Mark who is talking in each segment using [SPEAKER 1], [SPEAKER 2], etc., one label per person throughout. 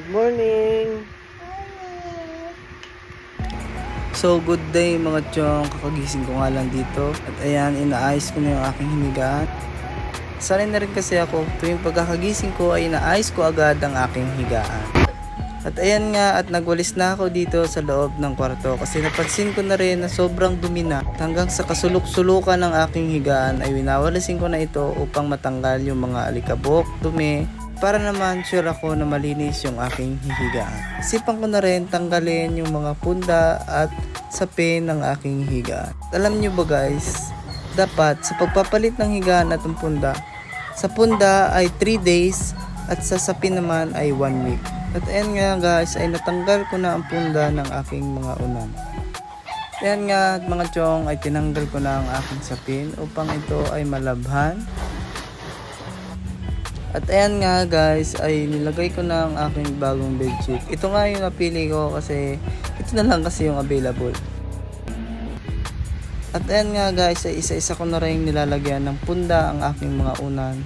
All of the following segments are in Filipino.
[SPEAKER 1] Good morning! So, good day mga chong. Kakagising ko nga lang dito. At ayan, inaayos ko na yung aking hinigaan. Sanay na rin kasi ako, tuwing pagkakagising ko ay inaayos ko agad ang aking higaan. At ayan nga, at nagwalis na ako dito sa loob ng kwarto kasi napansin ko na rin na sobrang dumi na. Hanggang sa kasulok-sulukan ng aking higaan ay winawalisin ko na ito upang matanggal yung mga alikabok, dumi, para naman sure ako na malinis yung aking higaan. Isipan ko na rin tanggalin yung mga punda at sapin ng aking higaan. Alam nyo ba guys, dapat sa pagpapalit ng higaan at ng punda, sa punda ay 3 days at sa sapin naman ay 1 week. At ayan nga guys, ay natanggal ko na ang punda ng aking mga unan. Ayan nga mga chong, ay tinanggal ko na ang aking sapin upang ito ay malabhan. At ayan nga guys, ay nilagay ko na ang aking bagong bedsheet. Ito nga yung napili ko kasi ito na lang kasi yung available. At ayan nga guys, ay isa-isa ko na rin nilalagyan ng punda ang aking mga unan.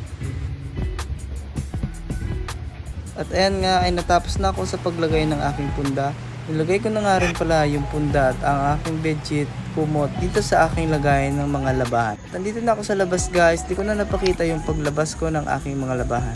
[SPEAKER 1] At ayan nga, ay natapos na ako sa paglagay ng aking punda. Nilagay ko na nga rin pala yung punda at ang aking bedsheet, kumot dito sa aking lagay ng mga labahan. Nandito na ako sa labas guys, di ko na napakita yung paglabas ko ng aking mga labahan.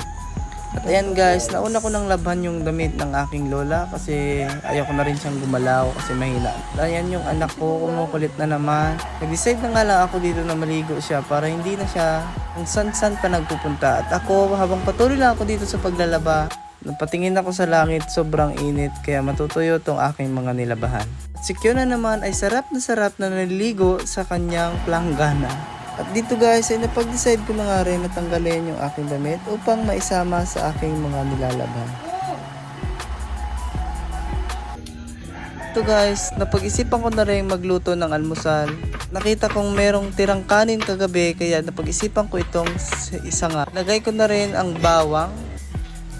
[SPEAKER 1] At ayan guys, nauna ko nang labhan yung damit ng aking lola kasi ayaw ko na rin siyang gumalaw kasi mahina. At ayan yung anak ko, kumukulit na naman. Nag-decide na nga lang ako dito na maligo siya para hindi na siya kung san-san pa nagpupunta. At ako, habang patuloy lang ako dito sa paglalaba, napatingin ako sa langit, sobrang init kaya matutuyo tong aking mga nilabahan. At si Kiona naman ay sarap na naliligo sa kanyang planggana. At dito guys ay napag-decide ko na nga rin na tanggalin yung aking damit upang maisama sa aking mga nilalaban. Ito guys, napag-isipan ko na rin magluto ng almusal. Nakita kong merong tirang kanin kagabi kaya napag-isipan ko itong isa nga. Lagay ko na rin ang bawang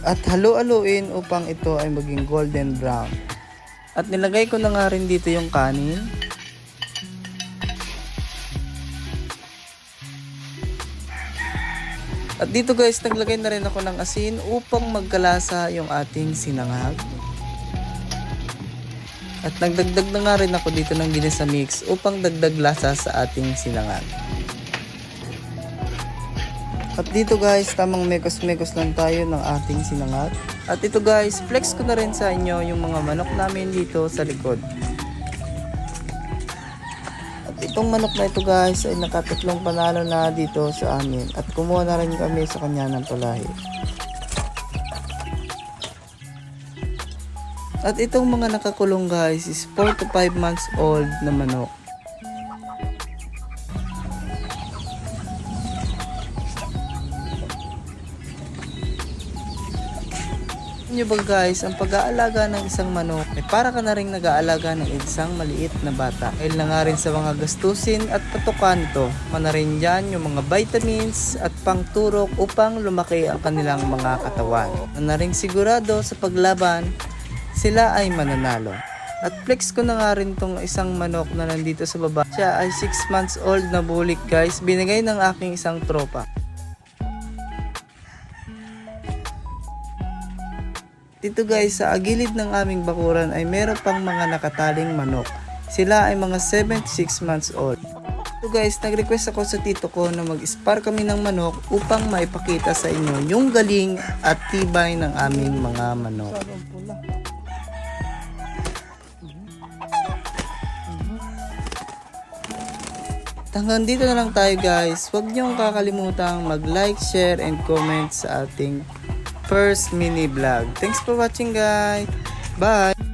[SPEAKER 1] at halu-haluin upang ito ay maging golden brown. At nilagay ko na nga rin dito yung kanin. At dito guys, naglagay na rin ako ng asin upang magkalasa yung ating sinangag. At nagdagdag na nga rin ako dito ng ginisa mix upang dagdag lasa sa ating sinangag. At dito guys, tamang mekos-mekos lang tayo ng ating sinangag. At ito guys, flex ko na rin sa inyo yung mga manok namin dito sa likod. At itong manok na ito guys ay nakatatlong panalo na dito sa amin. At kumuha na rin kami sa kanya ng palahi. At itong mga nakakulong guys is 4 to 5 months old na manok. Nyo ba guys, ang pag-aalaga ng isang manok ay para ka na rin nag-aalaga ng isang maliit na bata. Dahil na nga rin sa mga gastusin at patukan nito. Mana rin dyan yung mga vitamins at pangturok upang lumaki ang kanilang mga katawan. Na rin sigurado sa paglaban, sila ay mananalo. At flex ko na nga rin tong isang manok na nandito sa baba. Siya ay 6 months old na bulik guys, binigay ng aking isang tropa. Dito guys, sa agilid ng aming bakuran ay meron pang mga nakataling manok. Sila ay mga 7 to 6 months old. Dito guys, nag-request ako sa tito ko na mag-spar kami ng manok upang maipakita sa inyo yung galing at tibay ng aming mga manok. Hanggang dito na lang tayo guys. Huwag niyong kakalimutang mag-like, share, and comment sa ating first mini vlog. Thanks for watching guys. Bye!